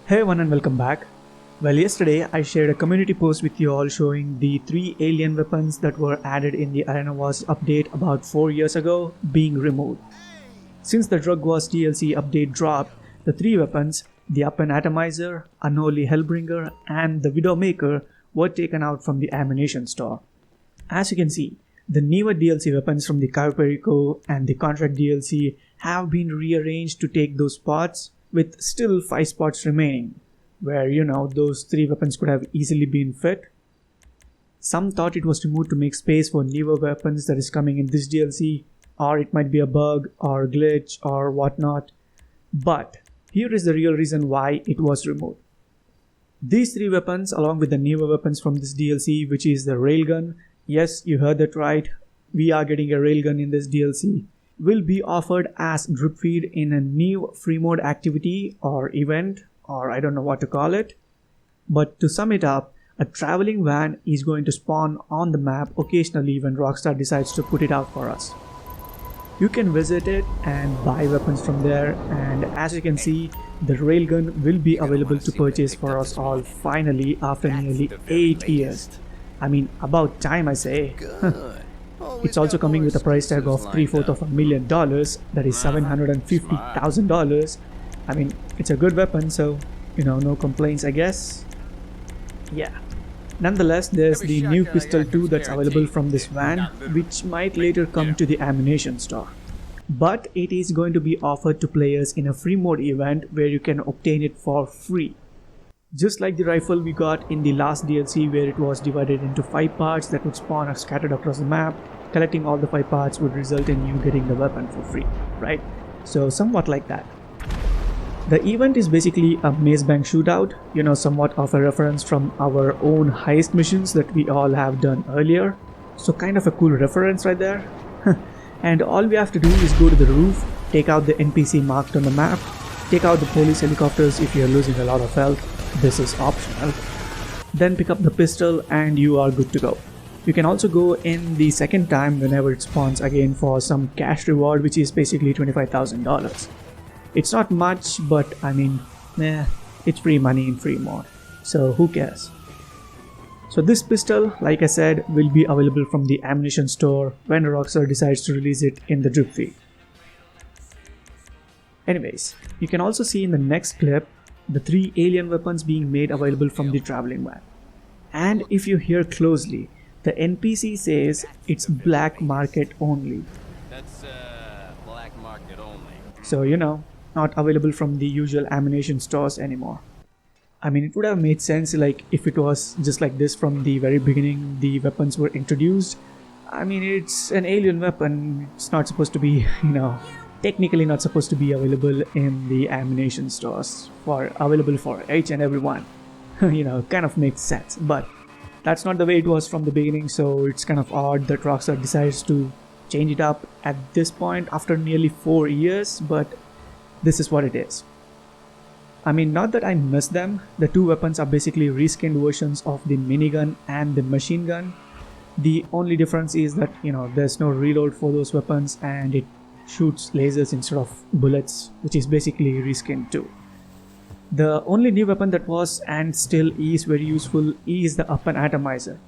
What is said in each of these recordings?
Hey everyone and welcome back. Well, yesterday I shared a community post with you all showing the 3 alien weapons that were added in the Arena Wars update about 4 years ago being removed. Since the Drug Wars DLC update dropped, the 3 weapons, the Up-and Atomizer, Unholy Hellbringer and the Widowmaker were taken out from the ammunition store. As you can see, the newer DLC weapons from the Cayo Perico and the Contract DLC have been rearranged to take those spots, with still 5 spots remaining, where those 3 weapons could have easily been fit. Some thought it was removed to make space for newer weapons that is coming in this DLC, or it might be a bug or glitch or whatnot, but here is the real reason why it was removed. These 3 weapons, along with the newer weapons from this DLC, which is the Railgun, yes, you heard that right, we are getting a Railgun in this DLC, will be offered as drip feed in a new free mode activity or event, or I don't know what to call it. But to sum it up, a traveling van is going to spawn on the map occasionally when Rockstar decides to put it out for us. You can visit it and buy weapons from there, and as you can see, the Railgun will be available to purchase for us all finally after nearly 8 years. I mean, about time I say. It's also coming with a price tag of $750,000, that is $750,000. I mean, it's a good weapon, so no complaints, I guess. Yeah. Nonetheless, there's the new pistol too that's available from this van, which might later come to the ammunition store. But it is going to be offered to players in a free mode event where you can obtain it for free. Just like the rifle we got in the last DLC, where it was divided into 5 parts that would spawn scattered across the map. Collecting all the 5 parts would result in you getting the weapon for free, right? So somewhat like that. The event is basically a maze bank shootout, somewhat of a reference from our own heist missions that we all have done earlier. So kind of a cool reference right there. And all we have to do is go to the roof, take out the NPC marked on the map, take out the police helicopters if you're losing a lot of health. This is optional. Then pick up the pistol and you are good to go. You can also go in the second time whenever it spawns again for some cash reward, which is basically $25,000. It's not much, but I mean, it's free money in free mode, so who cares? So this pistol, like I said, will be available from the ammunition store when Rockstar decides to release it in the drip feed. Anyways, you can also see in the next clip the 3 alien weapons being made available from the traveling van. And if you hear closely, the NPC says it's black market only. That's black market only. So not available from the usual ammunition stores anymore. I mean, it would have made sense like if it was just like this from the very beginning the weapons were introduced. I mean, it's an alien weapon, it's not supposed to be, technically not supposed to be available in the ammunition stores, available for each and every one. Kind of makes sense, but that's not the way it was from the beginning, so it's kind of odd that Rockstar decides to change it up at this point after nearly 4 years, but this is what it is. I mean, not that I miss them, the 2 weapons are basically reskinned versions of the minigun and the machine gun. The only difference is that, there's no reload for those weapons and it shoots lasers instead of bullets, which is basically reskinned too. The only new weapon that was and still is very useful is the Up-and Atomizer.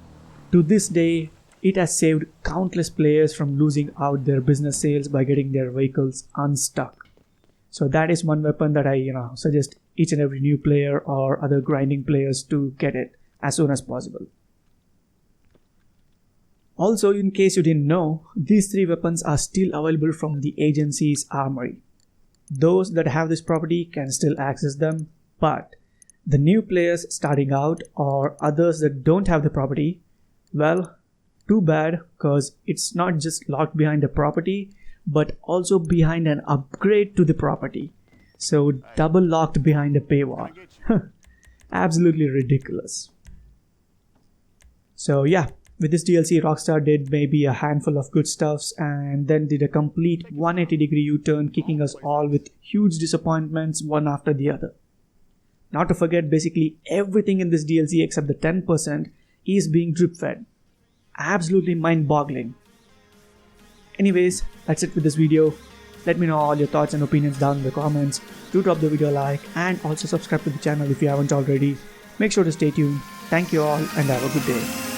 To this day, it has saved countless players from losing out their business sales by getting their vehicles unstuck. So that is one weapon that I suggest each and every new player or other grinding players to get it as soon as possible. Also, in case you didn't know, these 3 weapons are still available from the agency's armory. Those that have this property can still access them, but the new players starting out or others that don't have the property, well, too bad, because it's not just locked behind a property, but also behind an upgrade to the property. So double locked behind a paywall. Absolutely ridiculous. So yeah, with this DLC, Rockstar did maybe a handful of good stuffs and then did a complete 180-degree U-turn, kicking us all with huge disappointments one after the other. Not to forget, basically everything in this DLC except the 10% is being drip fed. Absolutely mind-boggling. Anyways, that's it with this video. Let me know all your thoughts and opinions down in the comments. Do drop the video a like and also subscribe to the channel if you haven't already. Make sure to stay tuned. Thank you all and have a good day.